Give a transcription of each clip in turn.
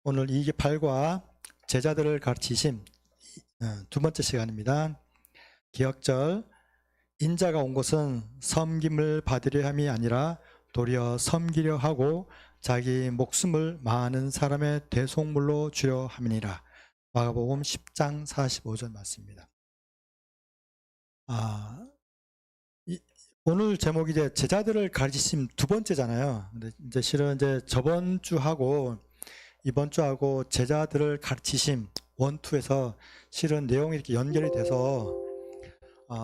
오늘 2기 8과 제자들을 가르치심 두 번째 시간입니다. 기억절 인자가 온 것은 섬김을 받으려 함이 아니라 도리어 섬기려 하고 자기 목숨을 많은 사람의 대속물로 주려 함이니라. 마가복음 10장 45절 말씀입니다. 오늘 제목이 이제 제자들을 가르치심 두 번째잖아요. 근데 이제 실은 이제 저번 주하고 이번 주하고 제자들을 가르치심 1, 2에서 실은 내용이 이렇게 연결이 돼서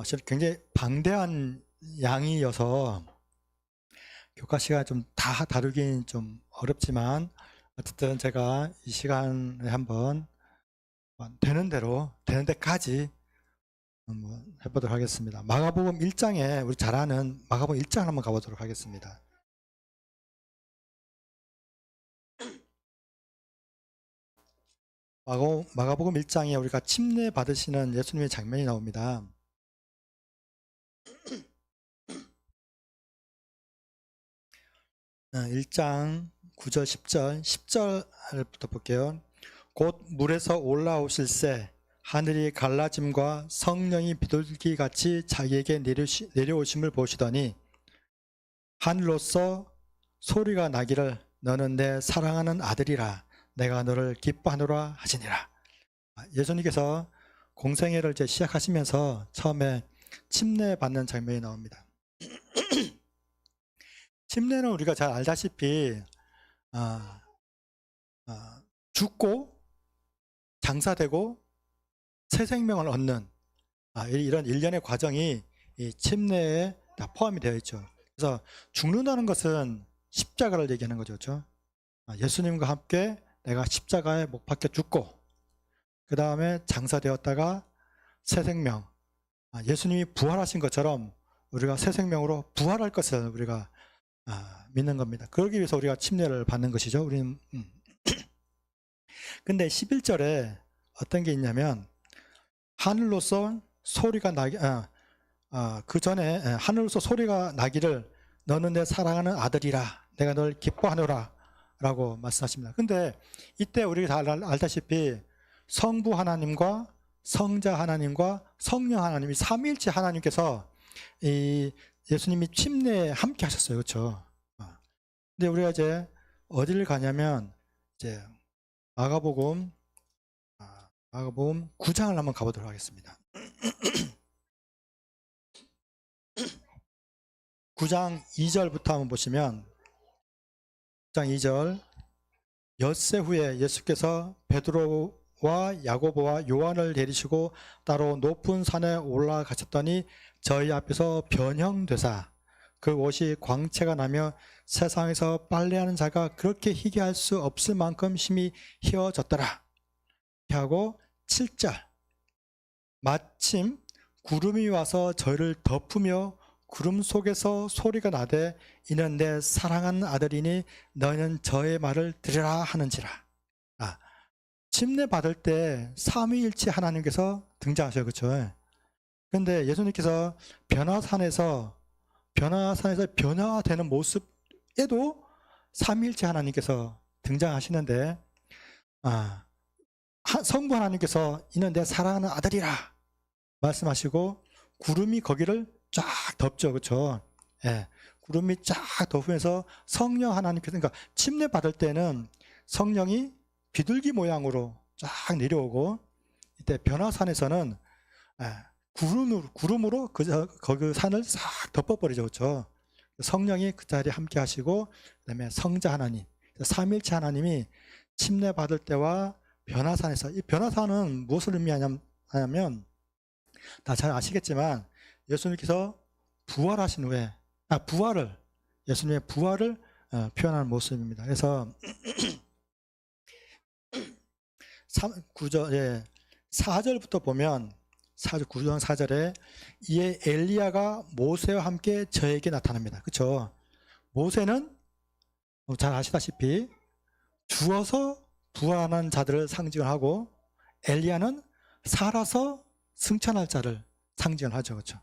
실은 굉장히 방대한 양이어서 교과 시간에 좀 다 다루긴 좀 어렵지만 어쨌든 제가 이 시간에 한번 되는 데까지 한번 해보도록 하겠습니다. 마가복음 1장에 우리 잘 아는 마가복음 1장 한번 가보도록 하겠습니다. 마가복음 1장에 우리가 침례 받으시는 예수님의 장면이 나옵니다. 어, 1장 9절 10절부터 볼게요. 곧 물에서 올라오실새 하늘이 갈라짐과 성령이 비둘기같이 자기에게 내려오심을 보시더니 하늘로서 소리가 나기를 너는 내 사랑하는 아들이라 내가 너를 기뻐하노라 하시니라. 예수님께서 공생애를 이제 시작하시면서 처음에 침례 받는 장면이 나옵니다. 침례는 우리가 잘 알다시피 죽고 장사되고 새 생명을 얻는 이런 일련의 과정이 이 침례에 다 포함이 되어 있죠. 그래서 죽는다는 것은 십자가를 얘기하는 거죠. 그렇죠? 예수님과 함께 내가 십자가에 못 박혀 죽고 그 다음에 장사되었다가 새 생명, 예수님이 부활하신 것처럼 우리가 새 생명으로 부활할 것을 우리가 믿는 겁니다. 그러기 위해서 우리가 침례를 받는 것이죠. 우리는 근데 11절에 어떤 게 있냐면 하늘로서 소리가 나기 그 전에 하늘로서 소리가 나기를 너는 내 사랑하는 아들이라 내가 널 기뻐하노라 라고 말씀하십니다. 근데 이때 우리가 다 알다시피 성부 하나님과 성자 하나님과 성령 하나님이 삼위일체 하나님께서 이 예수님이 침례에 함께 하셨어요. 그렇죠? 근데 우리가 이제 어디를 가냐면 이제 마가복음 9장을 한번 가보도록 하겠습니다. 9장 2절부터 한번 보시면 9장 2절 엿새 후에 예수께서 베드로와 야고보와 요한을 데리시고 따로 높은 산에 올라가셨더니 저희 앞에서 변형되사 그 옷이 광채가 나며 세상에서 빨래하는 자가 그렇게 희게 할 수 없을 만큼 힘이 휘어졌더라. 이렇게 하고 7절 마침 구름이 와서 저희를 덮으며 구름 속에서 소리가 나되 이는 내 사랑하는 아들이니 너희는 저의 말을 들으라 하는지라. 침례 받을 때 삼위일체 하나님께서 등장하셔요. 그렇죠? 그런데 예수님께서 변화산에서 변화되는 모습에도 삼위일체 하나님께서 등장하시는데 성부 하나님께서 이는 내 사랑하는 아들이라 말씀하시고 구름이 거기를 쫙 덮죠. 그렇죠? 예, 구름이 쫙 덮으면서 성령 하나님께서 그러니까 침례 받을 때는 성령이 비둘기 모양으로 쫙 내려오고 이때 변화산에서는 구름으로 그 산을 싹 덮어버리죠. 그렇죠? 성령이 그 자리에 함께 하시고 그다음에 성자 하나님, 삼일체 하나님이 침례 받을 때와 변화산에서 이 변화산은 무엇을 의미하냐면 다 잘 아시겠지만 예수님께서 부활하신 후에 예수님의 부활을 표현하는 모습입니다. 그래서 9절 4절부터 보면 9장 4절에 이에 엘리야가 모세와 함께 저에게 나타납니다. 그렇죠? 모세는 잘 아시다시피 죽어서 부활하는 자들을 상징을 하고 엘리야는 살아서 승천할 자를 상징을 하죠. 그렇죠?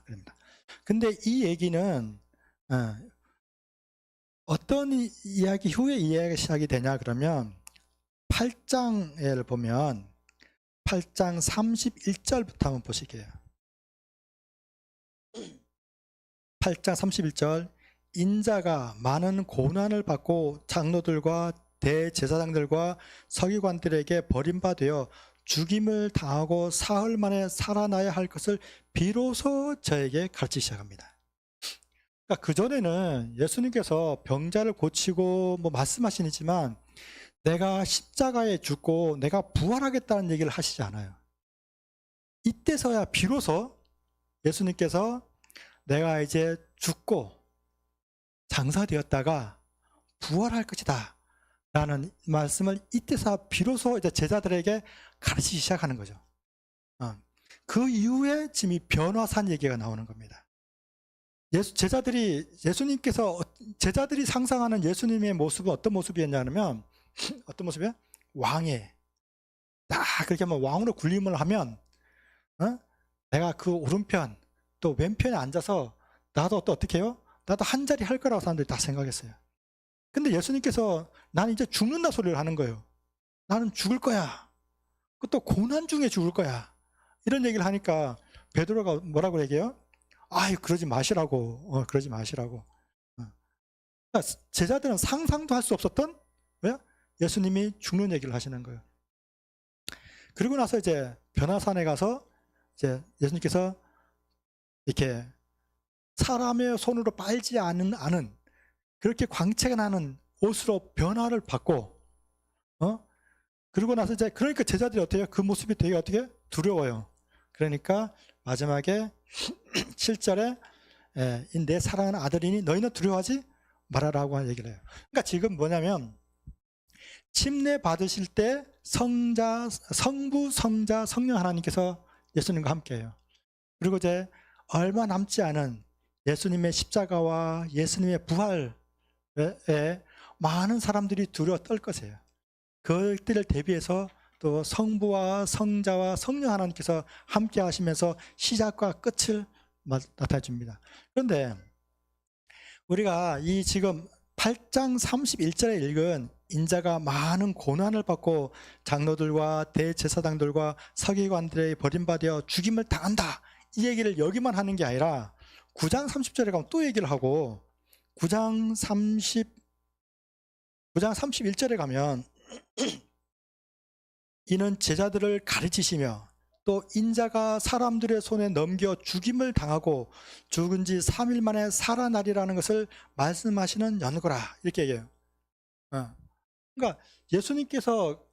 그럽니다. 근데 이 얘기는 어떤 이야기 후에 이야기가 시작이 되냐 그러면 8장을 보면 8장 31절부터 한번 보시게요. 8장 31절, 인자가 많은 고난을 받고 장로들과 대제사장들과 서기관들에게 버림받아 죽임을 당하고 사흘 만에 살아나야 할 것을 비로소 저에게 가르치기 시작합니다. 그러니까 그전에는 예수님께서 병자를 고치고 뭐 말씀하시지만 내가 십자가에 죽고 내가 부활하겠다는 얘기를 하시지 않아요. 이때서야 비로소 예수님께서 내가 이제 죽고 장사되었다가 부활할 것이다 라는 말씀을 이때서 비로소 이제 제자들에게 가르치기 시작하는 거죠. 그 이후에 지금 이 변화산 얘기가 나오는 겁니다. 제자들이 상상하는 예수님의 모습은 어떤 모습이었냐면 어떤 모습이야? 왕의 딱 그렇게 하면 왕으로 군림을 하면 내가 그 오른편 또 왼편에 앉아서 나도 또 어떻게 해요? 나도 한 자리 할 거라고 사람들이 다 생각했어요. 근데 예수님께서 나는 이제 죽는다 소리를 하는 거예요. 나는 죽을 거야. 또 고난 중에 죽을 거야. 이런 얘기를 하니까 베드로가 뭐라고 얘기해요? 아이 그러지 마시라고. 그러지 마시라고. 그러니까 제자들은 상상도 할 수 없었던 왜? 예수님이 죽는 얘기를 하시는 거예요. 그리고 나서 이제 변화산에 가서 이제 예수님께서 이렇게 사람의 손으로 빨지 않은 그렇게 광채가 나는 옷으로 변화를 받고 그리고 나서 이제 그러니까 제자들이 어때요? 그 모습이 되게 어떻게 두려워요. 그러니까 마지막에 7절에 내 사랑하는 아들이니 너희는 두려워하지 말아라고 하는 얘기를 해요. 그러니까 지금 뭐냐면 침례 받으실 때 성부, 성자, 성령 하나님께서 예수님과 함께해요. 그리고 이제 얼마 남지 않은 예수님의 십자가와 예수님의 부활에 많은 사람들이 두려워 떨 것이에요. 그때를 대비해서 또 성부와 성자와 성령 하나님께서 함께 하시면서 시작과 끝을 나타내 줍니다. 그런데 우리가 이 지금 8장 31절에 읽은 인자가 많은 고난을 받고 장로들과 대제사장들과 서기관들의 버림받아 죽임을 당한다, 이 얘기를 여기만 하는 게 아니라 9장 30절에 가면 또 얘기를 하고 9장 31절에 가면 이는 제자들을 가르치시며 또 인자가 사람들의 손에 넘겨 죽임을 당하고 죽은 지 3일 만에 살아나리라는 것을 말씀하시는 연고라, 이렇게 얘기해요. 그러니까 예수님께서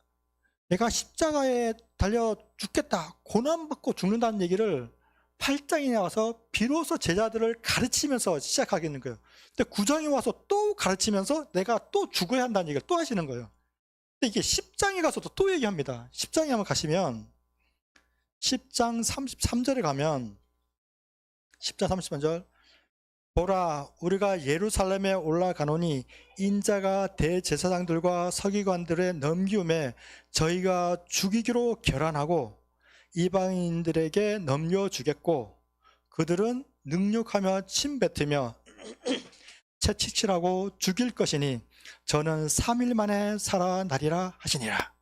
내가 십자가에 달려 죽겠다, 고난받고 죽는다는 얘기를 8장에 와서 비로소 제자들을 가르치면서 시작하겠는 거예요. 근데 9장에 와서 또 가르치면서 내가 또 죽어야 한다는 얘기를 또 하시는 거예요. 근데 이게 10장에 가서도 또 얘기합니다. 10장에 한번 가시면 10장 33절에 가면 10장 33절, 보라 우리가 예루살렘에 올라가노니 인자가 대제사장들과 서기관들의 넘기움에 저희가 죽이기로 결단하고 이방인들에게 넘겨주겠고 그들은 능욕하며 침뱉으며 채찍질하고 죽일 것이니 저는 3일 만에 살아나리라 하시니라.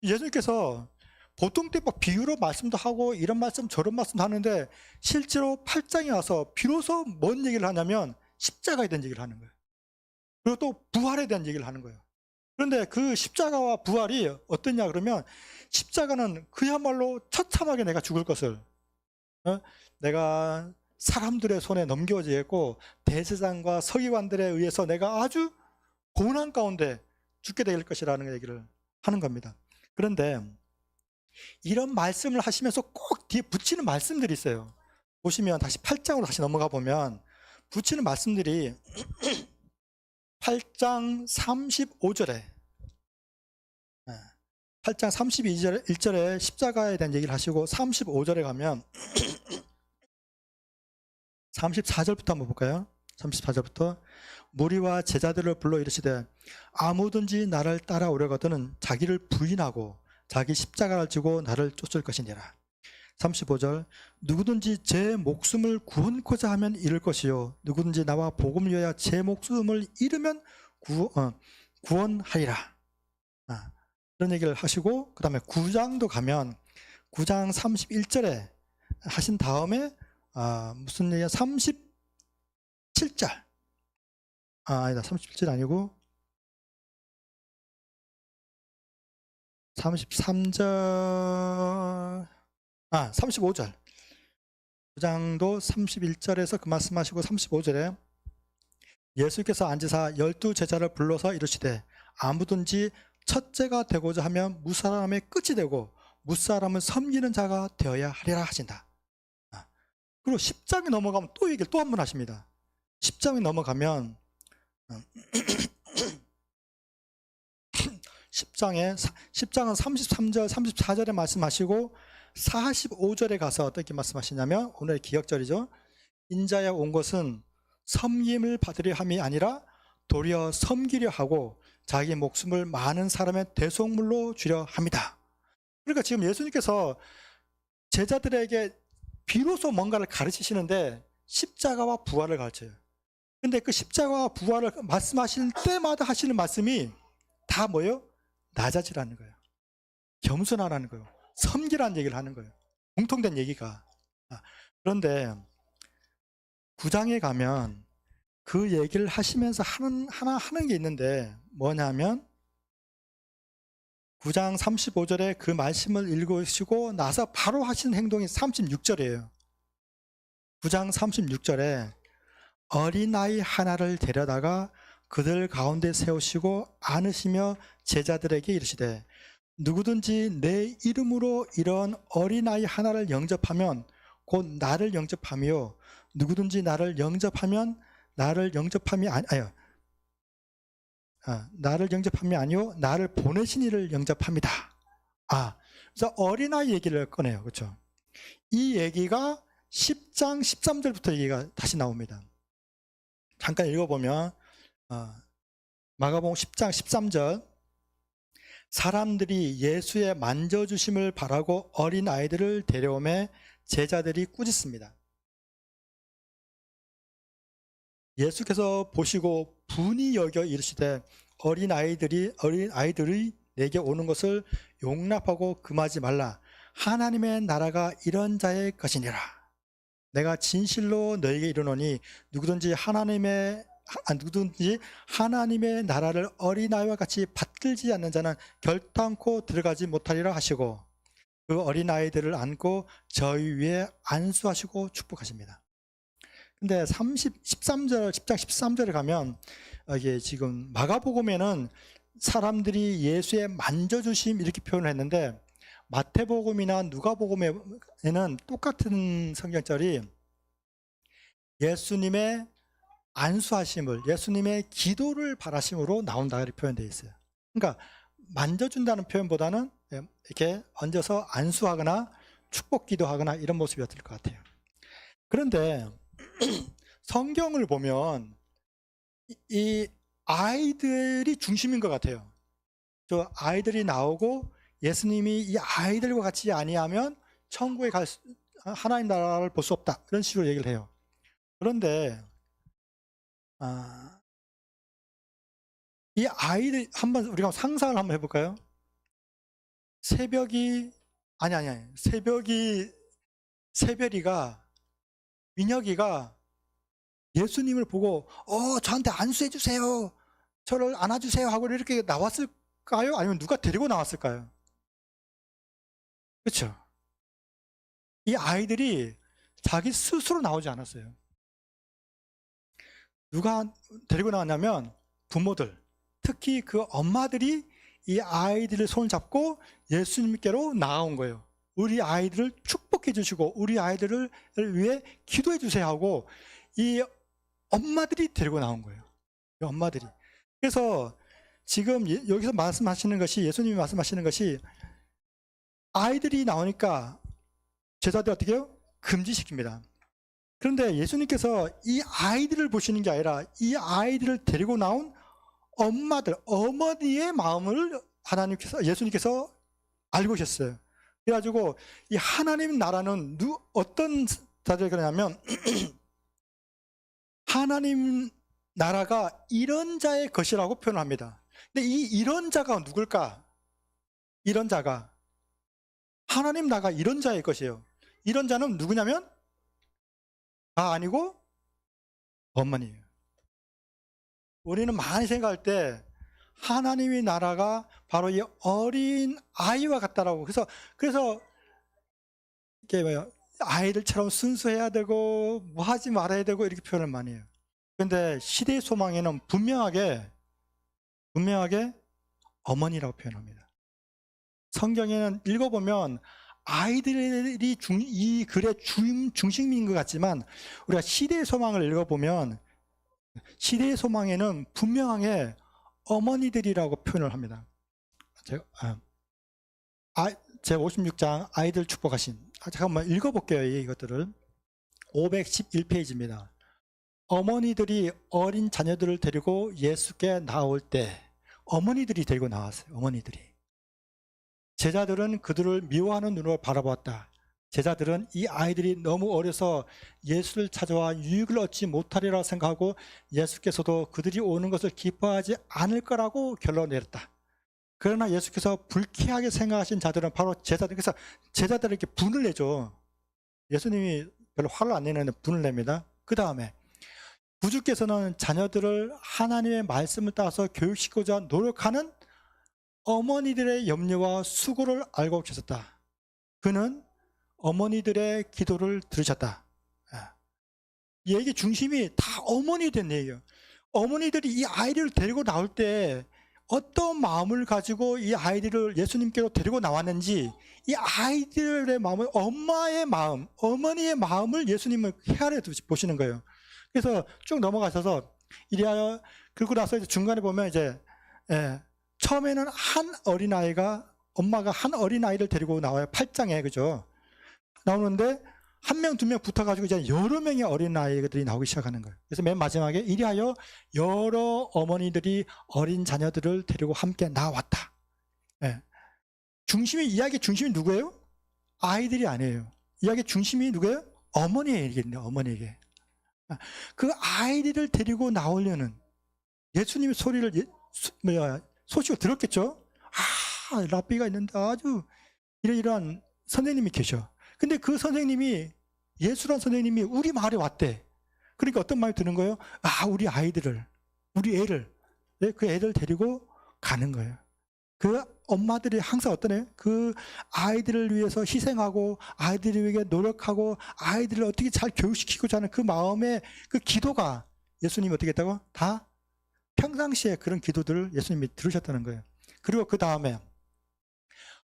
예수님께서 보통 때 막 비유로 말씀도 하고 이런 말씀 저런 말씀도 하는데 실제로 8장에 와서 비로소 뭔 얘기를 하냐면 십자가에 대한 얘기를 하는 거예요. 그리고 또 부활에 대한 얘기를 하는 거예요. 그런데 그 십자가와 부활이 어떠냐 그러면 십자가는 그야말로 처참하게 내가 죽을 것을 내가 사람들의 손에 넘겨지겠고 대제사장과 서기관들에 의해서 내가 아주 고난 가운데 죽게 될 것이라는 얘기를 하는 겁니다. 그런데 이런 말씀을 하시면서 꼭 뒤에 붙이는 말씀들이 있어요. 보시면 다시 8장으로 다시 넘어가 보면 붙이는 말씀들이 8장 35절에 8장 32절에 십자가에 대한 얘기를 하시고 35절에 가면 34절부터 한번 볼까요? 34절부터 무리와 제자들을 불러 이르시되 아무든지 나를 따라오려거든 자기를 부인하고 자기 십자가를 지고 나를 쫓을 것이니라. 35절 누구든지 제 목숨을 구원코자 하면 잃을 것이요 누구든지 나와 복음을 위하여 제 목숨을 잃으면 구원하리라. 그런 얘기를 하시고, 그 다음에 9장도 가면 9장 31절에 하신 다음에 무슨 얘기야? 37절. 아니다. 37절 아니고 33절. 35절. 9장도 31절에서 그 말씀하시고 35절에 예수께서 앉으사 12제자를 불러서 이르시되 아무든지 첫째가 되고자 하면 무사람의 끝이 되고 무사람은 섬기는 자가 되어야 하리라 하신다. 그리고 10장에 넘어가면 또 얘기를 또 한 번 하십니다. 10장에 넘어가면 10장은 33절, 34절에 말씀하시고 45절에 가서 어떻게 말씀하시냐면 오늘의 기억절이죠. 인자에 온 것은 섬김을 받으려 함이 아니라 도리어 섬기려 하고 자기 목숨을 많은 사람의 대속물로 주려 합니다. 그러니까 지금 예수님께서 제자들에게 비로소 뭔가를 가르치시는데 십자가와 부활을 가르쳐요. 근데 그 십자가와 부활을 말씀하실 때마다 하시는 말씀이 다 뭐예요? 낮아지라는 거예요. 겸손하라는 거예요. 섬기라는 얘기를 하는 거예요. 공통된 얘기가. 그런데 9장에 가면 그 얘기를 하시면서 하나 하는 게 있는데 뭐냐면 9장 35절에 그 말씀을 읽으시고 나서 바로 하시는 행동이 36절이에요. 9장 36절에 어린아이 하나를 데려다가 그들 가운데 세우시고 안으시며 제자들에게 이르시되 누구든지 내 이름으로 이런 어린아이 하나를 영접하면 곧 나를 영접하며 누구든지 나를 영접하면 나를 영접함이 아니요 나를 보내신 이를 영접합니다. 그래서 어린아이 얘기를 꺼내요. 그렇죠? 이 얘기가 10장 13절부터 얘기가 다시 나옵니다. 잠깐 읽어보면 마가복음 10장 13절 사람들이 예수의 만져주심을 바라고 어린아이들을 데려오매 제자들이 꾸짖습니다. 예수께서 보시고 분이 여겨 이르시되 어린아이들이 내게 오는 것을 용납하고 금하지 말라. 하나님의 나라가 이런 자의 것이니라. 내가 진실로 너에게 이르노니 누구든지 하나님의 나라를 어린아이와 같이 받들지 않는 자는 결단코 들어가지 못하리라 하시고 그 어린아이들을 안고 저희 위에 안수하시고 축복하십니다. 근데 10장 13절에 가면 이게 지금 마가복음에는 사람들이 예수의 만져주심 이렇게 표현을 했는데 마태복음이나 누가복음에는 똑같은 성경절이 예수님의 안수하심을, 예수님의 기도를 바라심으로 나온다 이렇게 표현되어 있어요. 그러니까 만져준다는 표현보다는 이렇게 얹어서 안수하거나 축복 기도하거나 이런 모습이었을 것 같아요. 그런데 성경을 보면 이 아이들이 중심인 것 같아요. 저 아이들이 나오고 예수님이 이 아이들과 같이 아니하면 천국에 하나님 나라를 볼 수 없다 그런 식으로 얘기를 해요. 그런데 이 아이들 한번 우리가 상상을 한번 해볼까요? 새별이가 민혁이가 예수님을 보고 저한테 안수해 주세요, 저를 안아주세요 하고 이렇게 나왔을까요? 아니면 누가 데리고 나왔을까요? 그렇죠? 이 아이들이 자기 스스로 나오지 않았어요. 누가 데리고 나왔냐면 부모들, 특히 그 엄마들이 이 아이들의 손을 잡고 예수님께로 나아온 거예요. 우리 아이들을 축복해 주시고 우리 아이들을 위해 기도해 주세요 하고 이 엄마들이 데리고 나온 거예요. 이 엄마들이. 그래서 지금 여기서 말씀하시는 것이, 예수님이 말씀하시는 것이 아이들이 나오니까 제자들 어떻게 해요? 금지시킵니다. 그런데 예수님께서 이 아이들을 보시는 게 아니라 이 아이들을 데리고 나온 엄마들, 어머니의 마음을 예수님께서 알고 계셨어요. 그래가지고 이 하나님 나라는 어떤 자들이 그러냐면 하나님 나라가 이런 자의 것이라고 표현합니다. 근데 이 이런 자가 누굴까? 이런 자가, 하나님 나라가 이런 자일 것이에요. 이런 자는 누구냐면 다 아니고 어머니예요. 우리는 많이 생각할 때 하나님의 나라가 바로 이 어린 아이와 같다라고. 그래서 이게 뭐예요? 아이들처럼 순수해야 되고 뭐 하지 말아야 되고 이렇게 표현을 많이 해요. 그런데 시대의 소망에는 분명하게 어머니라고 표현합니다. 성경에는 읽어보면 아이들이 이 글의 중심인 것 같지만 우리가 시대의 소망을 읽어보면 시대의 소망에는 분명하게 어머니들이라고 표현을 합니다. 제 56장 아이들 축복하신, 잠깐만 읽어볼게요. 이것들을. 511페이지입니다. 어머니들이 어린 자녀들을 데리고 예수께 나올 때 어머니들이 데리고 나왔어요. 어머니들이. 제자들은 그들을 미워하는 눈으로 바라보았다. 제자들은 이 아이들이 너무 어려서 예수를 찾아와 유익을 얻지 못하리라 생각하고 예수께서도 그들이 오는 것을 기뻐하지 않을 거라고 결론을 내렸다. 그러나 예수께서 불쾌하게 생각하신 자들은 바로 제자들. 그래서 제자들에게 분을 내죠. 예수님이 별로 화를 안 내는데 분을 냅니다. 그 다음에 구주께서는 자녀들을 하나님의 말씀을 따라서 교육시키고자 노력하는 어머니들의 염려와 수고를 알고 계셨다. 그는 어머니들의 기도를 들으셨다. 이 얘기 중심이 다 어머니 된 얘기예요. 어머니들이 이 아이를 데리고 나올 때 어떤 마음을 가지고 이 아이들을 예수님께로 데리고 나왔는지, 이 아이들의 마음을, 엄마의 마음, 어머니의 마음을 예수님을 헤아려 보시는 거예요. 그래서 쭉 넘어가셔서 이리하여, 그리고 나서 이제 중간에 보면 이제 처음에는 한 어린아이가, 엄마가 한 어린아이를 데리고 나와요. 8장에, 그죠? 나오는데 한 명, 두 명 붙어가지고 이제 여러 명의 어린아이들이 나오기 시작하는 거예요. 그래서 맨 마지막에 이리하여 여러 어머니들이 어린 자녀들을 데리고 함께 나왔다. 이야기 중심이 누구예요? 아이들이 아니에요. 이야기 중심이 누구예요? 어머니에게. 그 아이들을 데리고 나오려는 예수님의 소리를, 소식을 들었겠죠? 랍비가 있는데 아주 이러이러한 선생님이 계셔. 근데 그 선생님이, 예수란 선생님이 우리 마을에 왔대. 그러니까 어떤 마음이 드는 거예요? 우리 아이들을, 우리 애를, 그 애들 데리고 가는 거예요. 그 엄마들이 항상 어떠네? 그 아이들을 위해서 희생하고 아이들을 위해 노력하고 아이들을 어떻게 잘 교육시키고자 하는 그 마음의 그 기도가 예수님이 어떻게 했다고? 다 평상시에 그런 기도들을 예수님이 들으셨다는 거예요. 그리고 그 다음에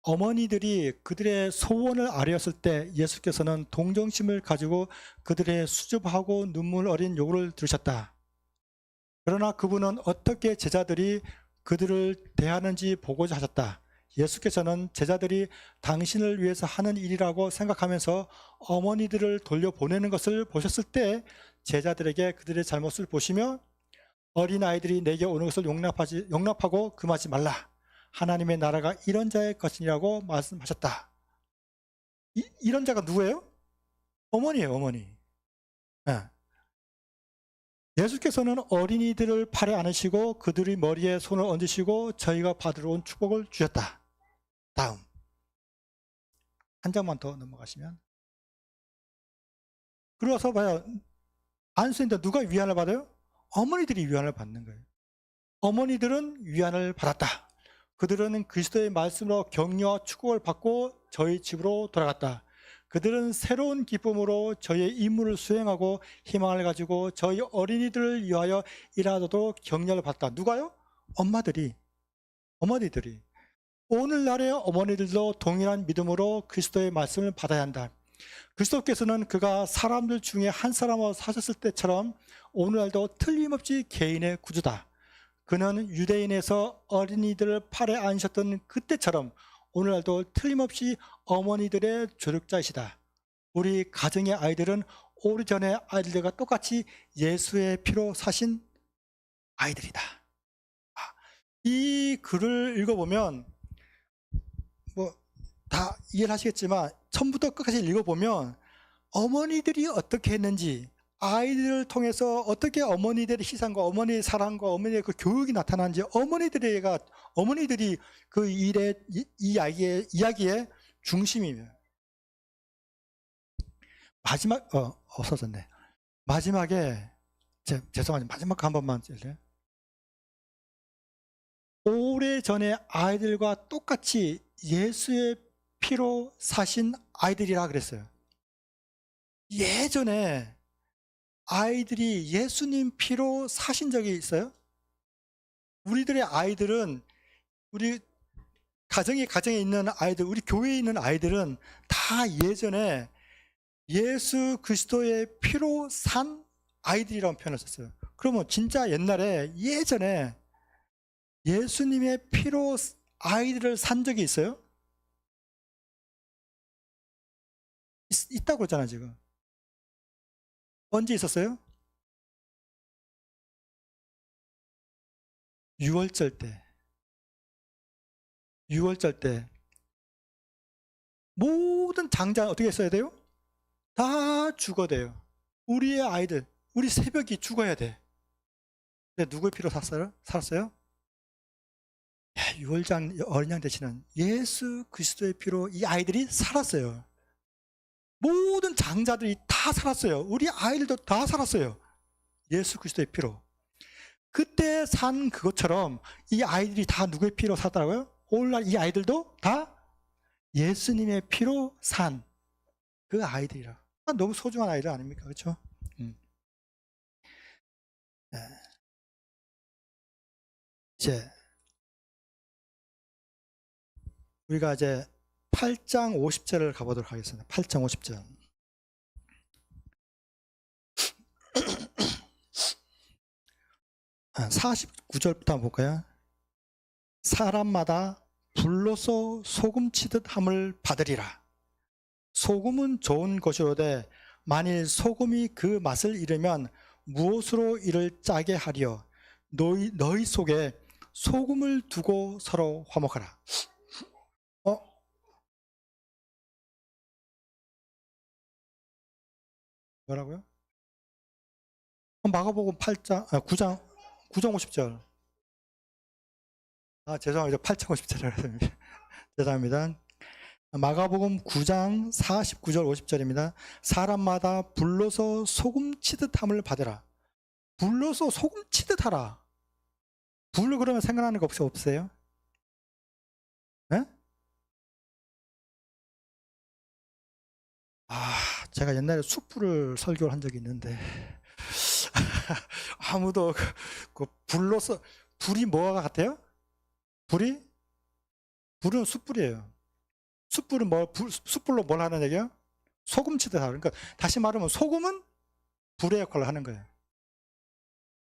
어머니들이 그들의 소원을 아뢰었을 때 예수께서는 동정심을 가지고 그들의 수줍하고 눈물 어린 요구를 들으셨다. 그러나 그분은 어떻게 제자들이 그들을 대하는지 보고자 하셨다. 예수께서는 제자들이 당신을 위해서 하는 일이라고 생각하면서 어머니들을 돌려보내는 것을 보셨을 때 제자들에게 그들의 잘못을 보시며 어린아이들이 내게 오는 것을 용납하고 금하지 말라. 하나님의 나라가 이런 자의 것이라고 말씀하셨다. 이런 자가 누구예요? 어머니예요, 어머니. 예수께서는 어린이들을 팔에 안으시고 그들의 머리에 손을 얹으시고 저희가 받으러 온 축복을 주셨다. 다음 한 장만 더 넘어가시면, 그러서 봐요. 안수인데 누가 위안을 받아요? 어머니들이 위안을 받는 거예요. 어머니들은 위안을 받았다. 그들은 그리스도의 말씀으로 격려와 축복을 받고 저희 집으로 돌아갔다. 그들은 새로운 기쁨으로 저희의 임무를 수행하고 희망을 가지고 저희 어린이들을 위하여 일하도록 격려를 받다. 누가요? 어머니들이. 오늘날의 어머니들도 동일한 믿음으로 그리스도의 말씀을 받아야 한다. 그리스도께서는 그가 사람들 중에 한 사람으로 사셨을 때처럼 오늘날도 틀림없이 개인의 구주다. 그는 유대인에서 어린이들을 팔에 안으셨던 그때처럼 오늘날도 틀림없이 어머니들의 조력자이시다. 우리 가정의 아이들은 오래전의 아이들과 똑같이 예수의 피로 사신 아이들이다. 이 글을 읽어보면 다 이해를 하시겠지만 처음부터 끝까지 읽어보면 어머니들이 어떻게 했는지, 아이들을 통해서 어떻게 어머니들의 희생과 어머니의 사랑과 어머니의 그 교육이 나타나는지 어머니들이 그 일의 이야기의 중심이에요. 마지막 없어졌네. 마지막에 죄송합니다. 마지막 한 번만 쓸래요? 오래전에 아이들과 똑같이 예수의 피로 사신 아이들이라 그랬어요. 예전에 아이들이 예수님 피로 사신 적이 있어요? 우리들의 아이들은, 우리 가정에 있는 아이들, 우리 교회에 있는 아이들은 다 예전에 예수 그리스도의 피로 산 아이들이라고 표현을 썼어요. 그러면 진짜 옛날에 예전에 예수님의 피로 아이들을 산 적이 있어요? 있다고 그러잖아요, 지금. 언제 있었어요? 유월절 때 모든 장자 어떻게 써야 돼요? 다 죽어야 돼요. 우리의 아이들, 우리 새벽이 죽어야 돼. 근데 누구의 피로 살았어요? 유월장 어린 양 대신은 예수 그리스도의 피로 이 아이들이 살았어요. 모든 장자들이 다 살았어요. 우리 아이들도 다 살았어요. 예수 그리스도의 피로. 그때 산 그것처럼 이 아이들이 다 누구의 피로 살았다고요? 오늘날 이 아이들도 다 예수님의 피로 산 그 아이들이라. 너무 소중한 아이들 아닙니까? 그렇죠? 네. 이제 우리가 이제 8장 50절을 가보도록 하겠습니다. 8장 50절. 아, 49절부터 한번 볼까요? 사람마다 불로서 소금 치듯 함을 받으리라. 소금은 좋은 것이로되 만일 소금이 그 맛을 잃으면 무엇으로 이를 짜게 하리요? 너희 속에 소금을 두고 서로 화목하라. 뭐라고요? 마가복음 9장 50절. 죄송합니다. 8장 50절이라 죄송합니다. 마가복음 9장 49절 50절입니다. 사람마다 불로서 소금 치듯 함을 받으라. 불로서 소금 치듯 하라. 불로 그러면 생각나는 거 없어요? 네? 제가 옛날에 숯불을 설교를 한 적이 있는데 아무도 그 불로서, 불이 뭐가 같아요? 불은 숯불이에요. 숯불로 뭘 하는 얘기예요? 소금 치듯 하라. 그러니까 다시 말하면 소금은 불의 역할을 하는 거예요.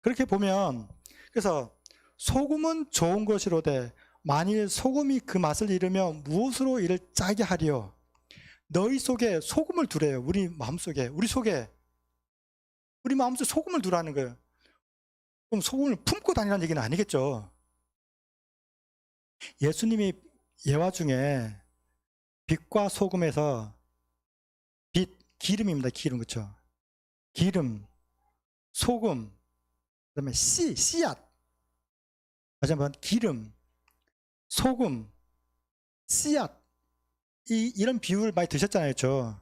그렇게 보면, 그래서 소금은 좋은 것이로되 만일 소금이 그 맛을 잃으면 무엇으로 이를 짜게 하리요? 너희 속에 소금을 두래요. 우리 마음속에, 우리 마음속에 소금을 두라는 거예요. 그럼 소금을 품고 다니라는 얘기는 아니겠죠. 예수님이 예화 중에 빛과 소금에서, 빛, 기름입니다. 기름, 그렇죠? 기름, 소금, 그다음에 씨앗. 다시 한번 기름, 소금, 씨앗. 이런 비유를 많이 드셨잖아요, 그렇죠?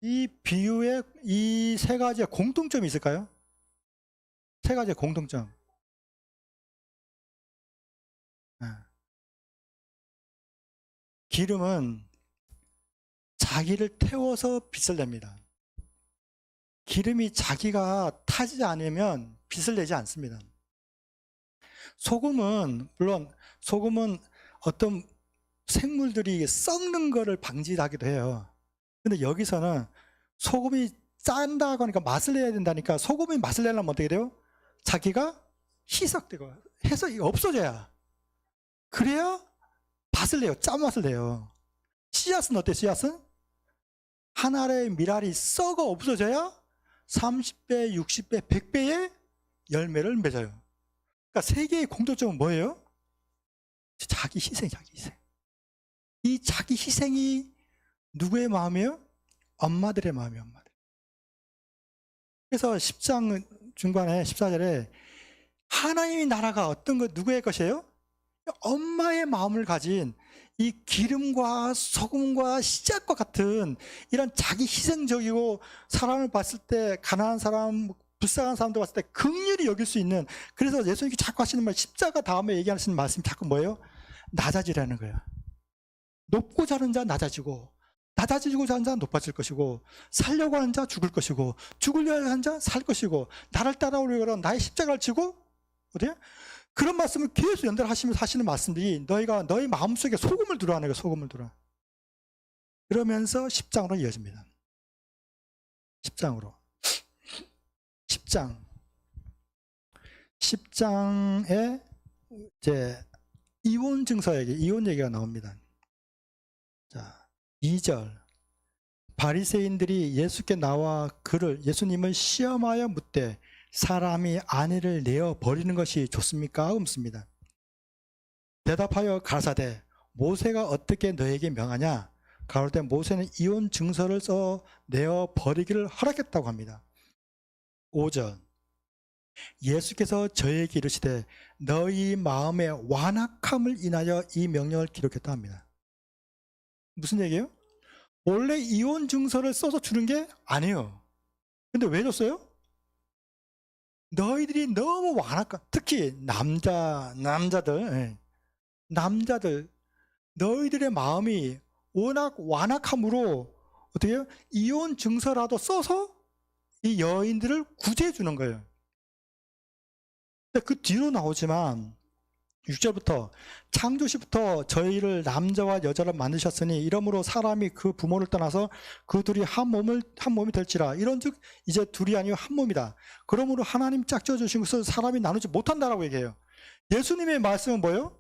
이 비유에 이 세 가지의 공통점이 있을까요? 세 가지의 공통점. 기름은 자기를 태워서 빛을 냅니다. 기름이 자기가 타지 않으면 빛을 내지 않습니다. 물론 소금은 어떤 생물들이 썩는 거를 방지하기도 해요. 근데 여기서는 소금이 짠다고 하니까 맛을 내야 된다니까, 소금이 맛을 내려면 어떻게 돼요? 자기가 희석되고 해서 없어져야, 그래야 맛을 내요. 짠맛을 내요. 씨앗은 어때? 씨앗은 한 알의 밀알이 썩어 없어져야 30배, 60배, 100배의 열매를 맺어요. 그러니까 세 개의 공통점은 뭐예요? 자기 희생. 이 자기 희생이 누구의 마음이에요? 엄마들의 마음이에요. 엄마들. 그래서 10장 중반에 14절에 하나님의 나라가 어떤 것, 누구의 것이에요? 엄마의 마음을 가진 이 기름과 소금과 씨앗과 같은 이런 자기 희생적이고 사람을 봤을 때 가난한 사람, 불쌍한 사람도 봤을 때 긍휼히 여길 수 있는, 그래서 예수님이 자꾸 하시는 말, 십자가 다음에 얘기하시는 말씀이 자꾸 뭐예요? 낮아지라는 거예요. 높고 자는 자 낮아지고, 낮아지고자 하는 자 높아질 것이고, 살려고 하는 자 죽을 것이고, 죽으려 하는 자 살 것이고, 나를 따라오려고 하는 나의 십자가를 지고, 어때요? 그런 말씀을 계속 연달하시면서 하시는 말씀들이 너희가 너희 마음속에 소금을 두라는 거예요. 소금을 두라. 그러면서 10장으로 이어집니다. 10장으로. 10장에 이제 이혼 증서 얘기, 이혼 얘기가 나옵니다. 자, 2절. 바리새인들이 예수께 나와 예수님을 시험하여 묻되 사람이 아내를 내어 버리는 것이 좋습니까? 묻습니다. 대답하여 가라사대 모세가 어떻게 너에게 명하냐? 가로되 모세는 이혼 증서를 써 내어 버리기를 허락했다고 합니다. 5절. 예수께서 저에게 이르시되 너희 마음의 완악함을 인하여 이 명령을 기록했다 합니다. 무슨 얘기예요? 원래 이혼 증서를 써서 주는 게 아니에요. 근데 왜 줬어요? 너희들이 너무 완악한, 특히 남자들 너희들의 마음이 워낙 완악함으로 어떻게 해요? 이혼 증서라도 써서 이 여인들을 구제해 주는 거예요. 근데 그 뒤로 나오지만 6절부터 창조시부터 저희를 남자와 여자를 만드셨으니 이러므로 사람이 그 부모를 떠나서 그 둘이 한 몸이 될지라. 이런즉 이제 둘이 아니요 한 몸이다. 그러므로 하나님 짝지어 주신 것을 사람이 나누지 못한다라고 얘기해요. 예수님의 말씀은 뭐예요?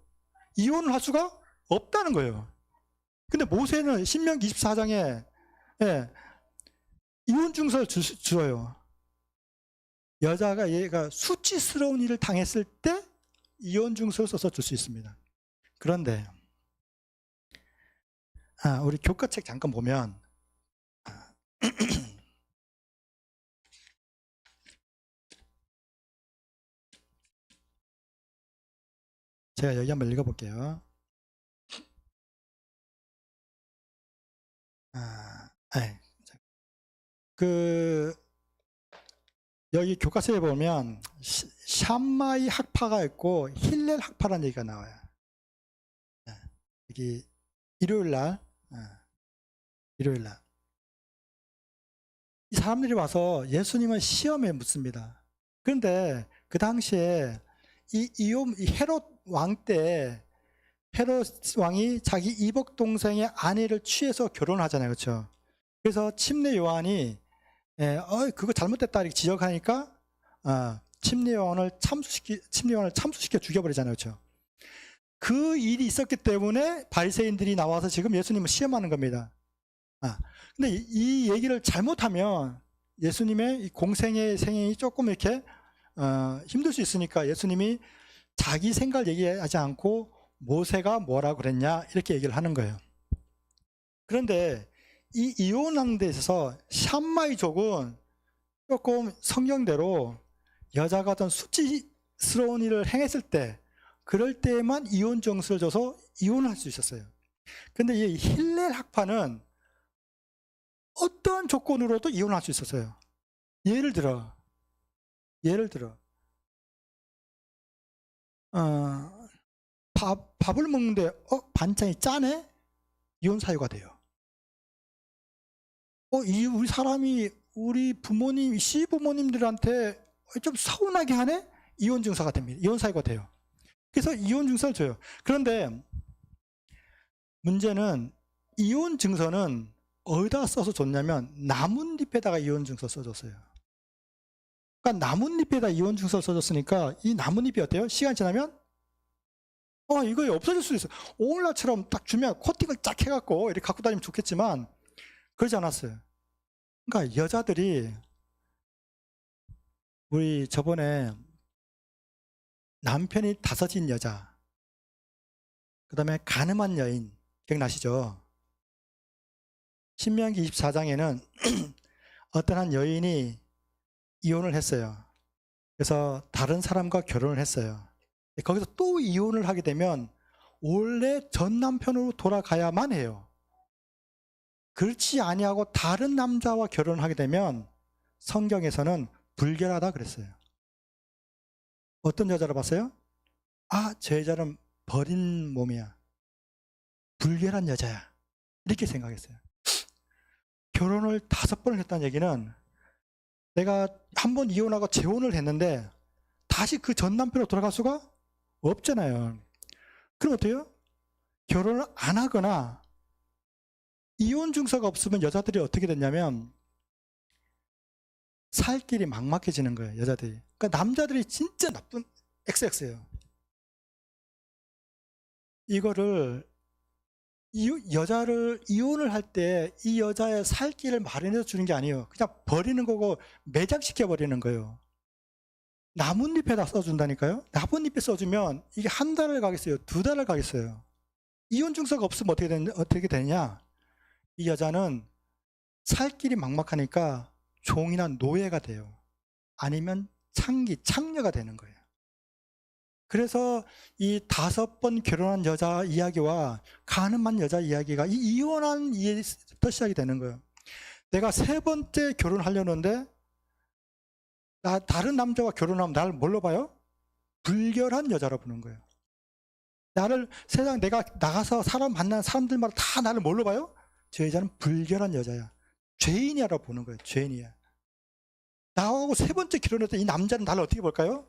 이혼을 할 수가 없다는 거예요. 근데 모세는 신명기 24장에 이혼 증서를 줘요. 여자가 얘가 수치스러운 일을 당했을 때 이혼 증서를 써서 줄 수 있습니다. 그런데 우리 교과책 잠깐 보면 제가 여기 한번 읽어볼게요. 여기 교과서에 보면 샴마이 학파가 있고 힐렐 학파라는 얘기가 나와요. 여기 일요일날 이 사람들이 와서 예수님을 시험에 묻습니다. 그런데 그 당시에 이 헤롯 왕 때 헤롯 왕이 자기 이복 동생의 아내를 취해서 결혼하잖아요, 그렇죠? 그래서 침례 요한이 그거 잘못됐다 이렇게 지적하니까 침례 요한을 참수시켜 죽여버리잖아요, 그렇죠? 그 일이 있었기 때문에 바리새인들이 나와서 지금 예수님을 시험하는 겁니다. 근데 이 얘기를 잘못하면 예수님의 이 공생의 생애이 조금 이렇게 힘들 수 있으니까 예수님이 자기 생각을 얘기하지 않고 모세가 뭐라 그랬냐 이렇게 얘기를 하는 거예요. 그런데 이 이혼하는 데 있어서 샴마이족은 조금 성경대로 여자가 어떤 수치스러운 일을 행했을 때 그럴 때만 이혼 증서를 줘서 이혼을 할 수 있었어요. 근데 이 힐렐 학파는 어떠한 조건으로도 이혼할 수 있었어요. 예를 들어 밥을 먹는데 반찬이 짜네? 이혼 사유가 돼요. 우리 사람이 우리 부모님, 시부모님들한테 좀 서운하게 하네? 이혼 증서가 됩니다. 이혼 사유가 돼요. 그래서 이혼 증서를 줘요. 그런데 문제는 이혼 증서는 어디다 써서 줬냐면 나뭇잎에다가 이혼 증서 써줬어요. 그러니까 나뭇잎에다 이혼 증서 써줬으니까 이 나뭇잎이 어때요? 시간 지나면 이거 없어질 수도 있어요. 오늘날처럼 딱 주면 코팅을 쫙 해갖고 이렇게 갖고 다니면 좋겠지만 그러지 않았어요. 그러니까 여자들이 우리 저번에 남편이 다섯인 여자, 그 다음에 간음한 여인 기억나시죠? 신명기 24장에는 어떤 한 여인이 이혼을 했어요. 그래서 다른 사람과 결혼을 했어요. 거기서 또 이혼을 하게 되면 원래 전 남편으로 돌아가야만 해요. 그렇지 아니하고 다른 남자와 결혼을 하게 되면 성경에서는 불결하다 그랬어요. 어떤 여자를 봤어요? 아, 저 여자는 버린 몸이야. 불결한 여자야. 이렇게 생각했어요. 결혼을 5번을 했다는 얘기는 내가 한 번 이혼하고 재혼을 했는데 다시 그 전 남편으로 돌아갈 수가 없잖아요. 그럼 어때요? 결혼을 안 하거나 이혼 증서가 없으면 여자들이 어떻게 됐냐면 살 길이 막막해지는 거예요, 여자들이. 그러니까 남자들이 진짜 나쁜 XX예요. 이거를 여자를 이혼을 할 때 이 여자의 살 길을 마련해 주는 게 아니에요. 그냥 버리는 거고 매장시켜 버리는 거예요. 나뭇잎에다 써준다니까요. 나뭇잎에 써주면 이게 한 달을 가겠어요, 2달을 가겠어요. 이혼 증서가 없으면 어떻게 되냐? 이 여자는 살 길이 막막하니까 종이나 노예가 돼요. 아니면 창녀가 되는 거예요. 그래서 이 5번 결혼한 여자 이야기와 가늠한 여자 이야기가 이 이혼한 이야기부터 시작이 되는 거예요. 내가 3번째 결혼하려는데 다른 남자와 결혼하면 나를 뭘로 봐요? 불결한 여자로 보는 거예요. 나를 세상 내가 나가서 사람 만나는 사람들마다 다 나를 뭘로 봐요? 저 여자는 불결한 여자야. 죄인이라고 보는 거예요. 죄인이야. 나하고 3번째 결혼했던 이 남자는 나를 어떻게 볼까요?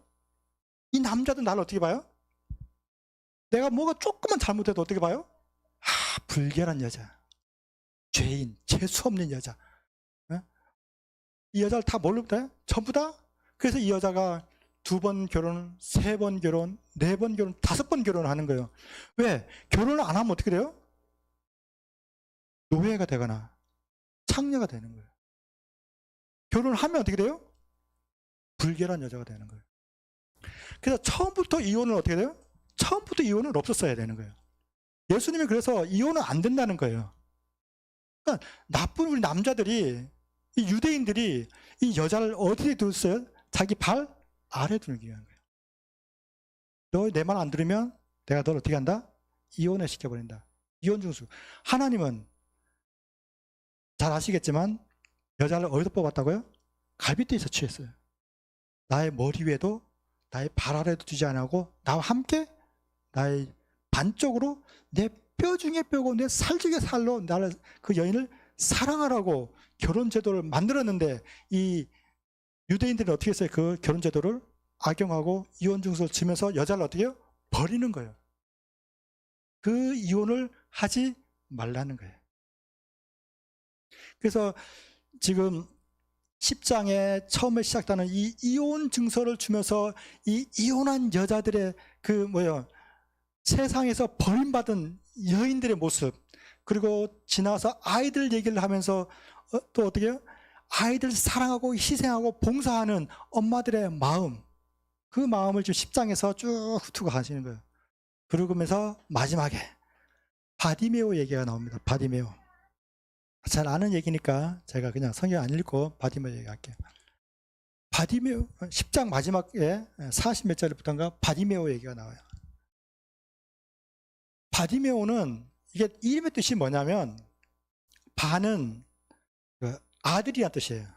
이 남자도 나를 어떻게 봐요? 내가 뭐가 조금만 잘못해도 어떻게 봐요? 아, 불결한 여자. 죄인, 재수 없는 여자. 이 여자를 다 뭘로 봐요? 전부 다? 그래서 이 여자가 2번 결혼, 3번 결혼, 4번 결혼, 5번 결혼을 하는 거예요. 왜? 결혼을 안 하면 어떻게 돼요? 노예가 되거나 창녀가 되는 거예요. 결혼을 하면 어떻게 돼요? 불결한 여자가 되는 거예요. 그래서 처음부터 이혼은 어떻게 돼요? 처음부터 이혼은 없었어야 되는 거예요. 예수님이 그래서 이혼은 안 된다는 거예요. 그러니까 나쁜 우리 남자들이, 이 유대인들이 이 여자를 어디에 두었어요? 자기 발 아래 두기 위한 거예요. 너 내 말 안 들으면 내가 널 어떻게 한다? 이혼을 시켜버린다. 이혼 증수. 하나님은 잘 아시겠지만 여자를 어디서 뽑았다고요? 갈빗대에서 취했어요. 나의 머리 위에도 나의 발 아래도 두지 않고 나와 함께 나의 반쪽으로 내 뼈 중에 뼈고 내 살 중에 살로 나를, 그 여인을 사랑하라고 결혼 제도를 만들었는데 이 유대인들은 어떻게 했어요? 그 결혼 제도를 악용하고 이혼 증서를 지면서 여자를 어떻게 해요? 버리는 거예요. 그 이혼을 하지 말라는 거예요. 그래서 지금 10장에 처음에 시작되는 이 이혼 증서를 주면서 이 이혼한 여자들의 그 뭐예요? 세상에서 버림받은 여인들의 모습, 그리고 지나서 아이들 얘기를 하면서 또 어떻게 해요? 아이들 사랑하고 희생하고 봉사하는 엄마들의 마음, 그 마음을 지금 10장에서 쭉 훑고 가시는 거예요. 그러면서 마지막에 바디메오 얘기가 나옵니다. 바디메오. 잘 아는 얘기니까 제가 그냥 성경 안 읽고 바디메오 얘기할게요. 바디메오 10장 마지막에 40몇 절부터인가 바디메오 얘기가 나와요. 바디메오는 이게 이름의 뜻이 뭐냐면 바는 그 아들이란 뜻이에요.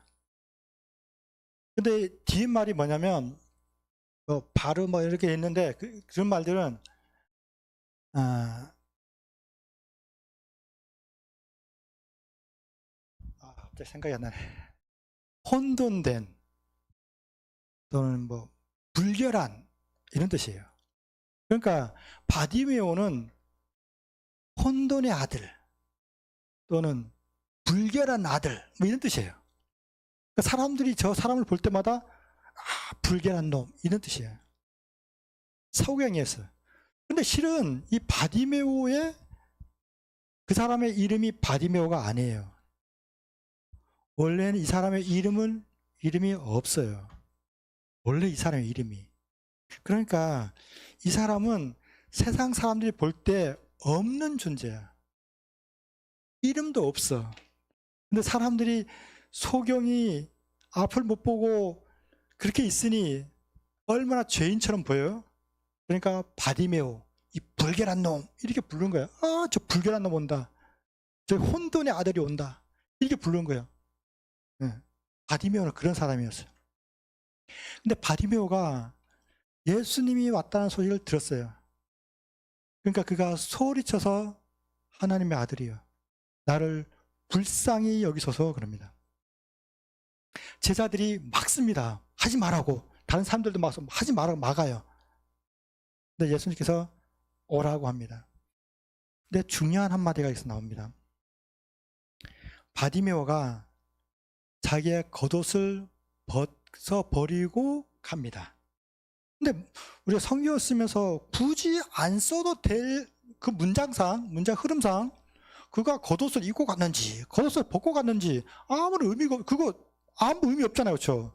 근데 뒤에 말이 뭐냐면 바르 뭐 이렇게 있는데 그런 말들은 갑자기 생각이 안 나네. 혼돈된 또는 뭐 불결한 이런 뜻이에요. 그러니까 바디메오는 혼돈의 아들 또는 불결한 아들 뭐 이런 뜻이에요. 그러니까 사람들이 저 사람을 볼 때마다 불결한 놈 이런 뜻이에요. 사후경이었어요. 근데 실은 이 바디메오의 그 사람의 이름이 바디메오가 아니에요. 원래는 이 사람의 이름이 없어요. 원래 이 사람의 이름이. 그러니까 이 사람은 세상 사람들이 볼 때 없는 존재야. 이름도 없어. 근데 사람들이 소경이 앞을 못 보고 그렇게 있으니 얼마나 죄인처럼 보여요? 그러니까 바디메오, 이 불결한 놈, 이렇게 부르는 거예요. 아, 저 불결한 놈 온다. 저 혼돈의 아들이 온다. 이렇게 부르는 거예요. 네. 바디메오는 그런 사람이었어요. 근데 바디메오가 예수님이 왔다는 소식을 들었어요. 그러니까 그가 소리쳐서 하나님의 아들이요, 나를 불쌍히 여기소서 그럽니다. 제자들이 막습니다. 하지 말라고. 다른 사람들도 막 하지 말라고 막아요. 근데 예수님께서 오라고 합니다. 근데 중요한 한마디가 여기서 나옵니다. 바디메오가 자기의 겉옷을 벗어버리고 갑니다. 근데 우리가 성경을 쓰면서 굳이 안 써도 될 그 문장 흐름상 그가 겉옷을 입고 갔는지 겉옷을 벗고 갔는지 아무런 의미가, 그거 아무 의미 없잖아요. 그렇죠?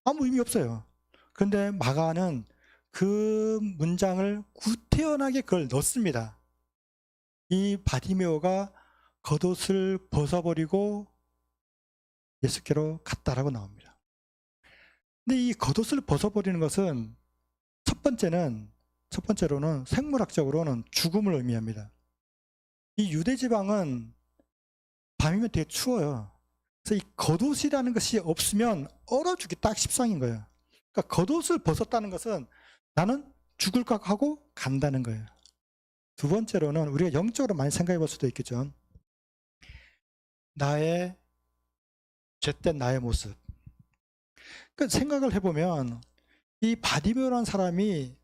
아무 의미 없어요. 그런데 마가는 그 문장을 구태연하게 그걸 넣습니다. 이 바디메오가 겉옷을 벗어버리고 예수께로 갔다라고 나옵니다. 근데 이 겉옷을 벗어버리는 것은 첫 번째로는 생물학적으로는 죽음을 의미합니다. 이 유대 지방은 밤이면 되게 추워요. 그래서 이 겉옷이라는 것이 없으면 얼어 죽기 딱 십상인 거예요. 그러니까 겉옷을 벗었다는 것은 나는 죽을까 하고 간다는 거예요. 두 번째로는 우리가 영적으로 많이 생각해 볼 수도 있겠죠. 나의 죄된 나의 모습. 그러니까 생각을 해보면 이 바디메오라는 사람이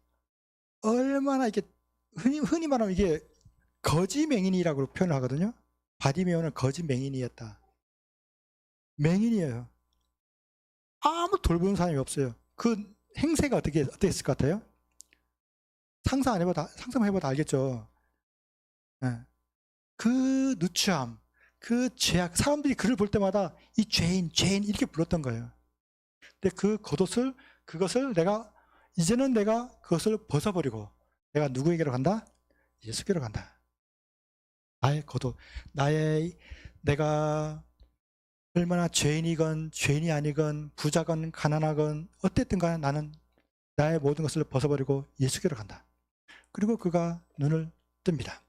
얼마나 이게 흔히 말하면 이게 거지 맹인이라고 표현을 하거든요. 바디메오는 거지 맹인이었다. 맹인이에요. 아무 돌보는 사람이 없어요. 그 행세가 어떻게 했을 것 같아요? 상상해봐도 알겠죠. 네. 그 누추함, 그 죄악, 사람들이 그를 볼 때마다 이 죄인 이렇게 불렀던 거예요. 근데 그 겉옷을, 그것을 이제는 내가 그것을 벗어버리고 내가 누구에게로 간다? 예수께로 간다. 나의 겉옷, 내가 얼마나 죄인이건 죄인이 아니건 부자건 가난하건 어쨌든 간에 나는 나의 모든 것을 벗어버리고 예수께로 간다. 그리고 그가 눈을 뜹니다.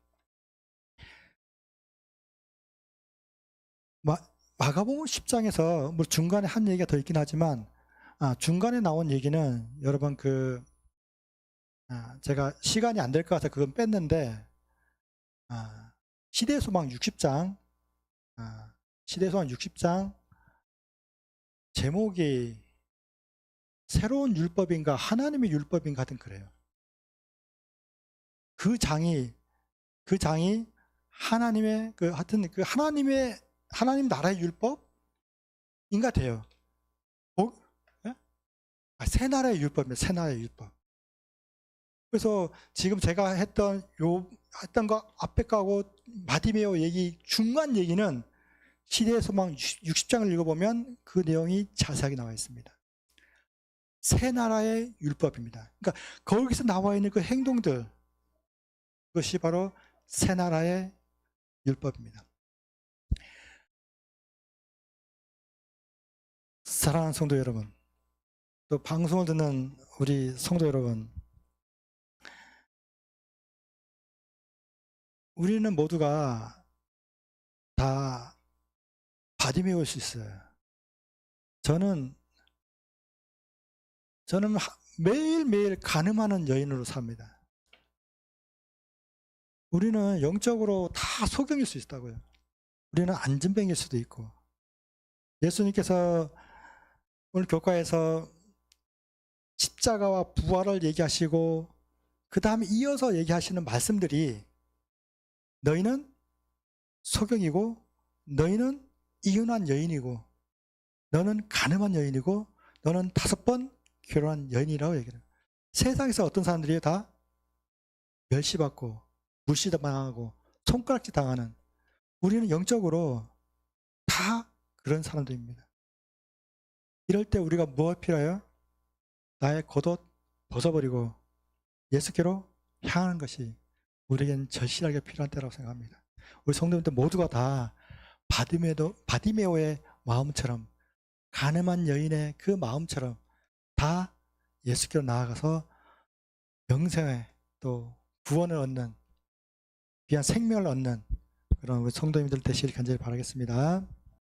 마가복음 10장에서 뭐 중간에 한 얘기가 더 있긴 하지만 중간에 나온 얘기는 여러분 제가 시간이 안 될 것 같아서 그건 뺐는데 시대의 소망 60장 시대의 소망 60장 제목이 새로운 율법인가 하나님의 율법인가 하여튼 그래요. 그 장이 하나님의 하나님 나라의 율법인가 돼요. 새 나라의 율법입니다. 새 나라의 율법. 그래서 지금 제가 했던 거 앞에 거하고 바디메오 얘기 중간 얘기는 시대의 소망 60장을 읽어보면 그 내용이 자세하게 나와 있습니다. 새 나라의 율법입니다. 그러니까 거기서 나와 있는 그 행동들, 그것이 바로 새 나라의 율법입니다. 사랑하는 성도 여러분, 또 방송을 듣는 우리 성도 여러분, 우리는 모두가 다 바디메오일 수 있어요. 저는 매일매일 간음하는 여인으로 삽니다. 우리는 영적으로 다 소경일 수 있다고요. 우리는 안진뱅일 수도 있고. 예수님께서 오늘 교과에서 십자가와 부활을 얘기하시고 그 다음에 이어서 얘기하시는 말씀들이 너희는 소경이고 너희는 이혼한 여인이고 너는 간음한 여인이고 너는 5번 결혼한 여인이라고 얘기를 해요. 세상에서 어떤 사람들이 다 멸시받고 무시당하고 손가락질 당하는, 우리는 영적으로 다 그런 사람들입니다. 이럴 때 우리가 무엇 필요해요? 나의 겉옷 벗어버리고 예수께로 향하는 것이 우리에겐 절실하게 필요한 때라고 생각합니다. 우리 성도님들 모두가 다 바디메오의 마음처럼, 가늠한 여인의 그 마음처럼 다 예수께로 나아가서 영생에 또 구원을 얻는 귀한 생명을 얻는 그런 우리 성도님들 되시길 간절히 바라겠습니다.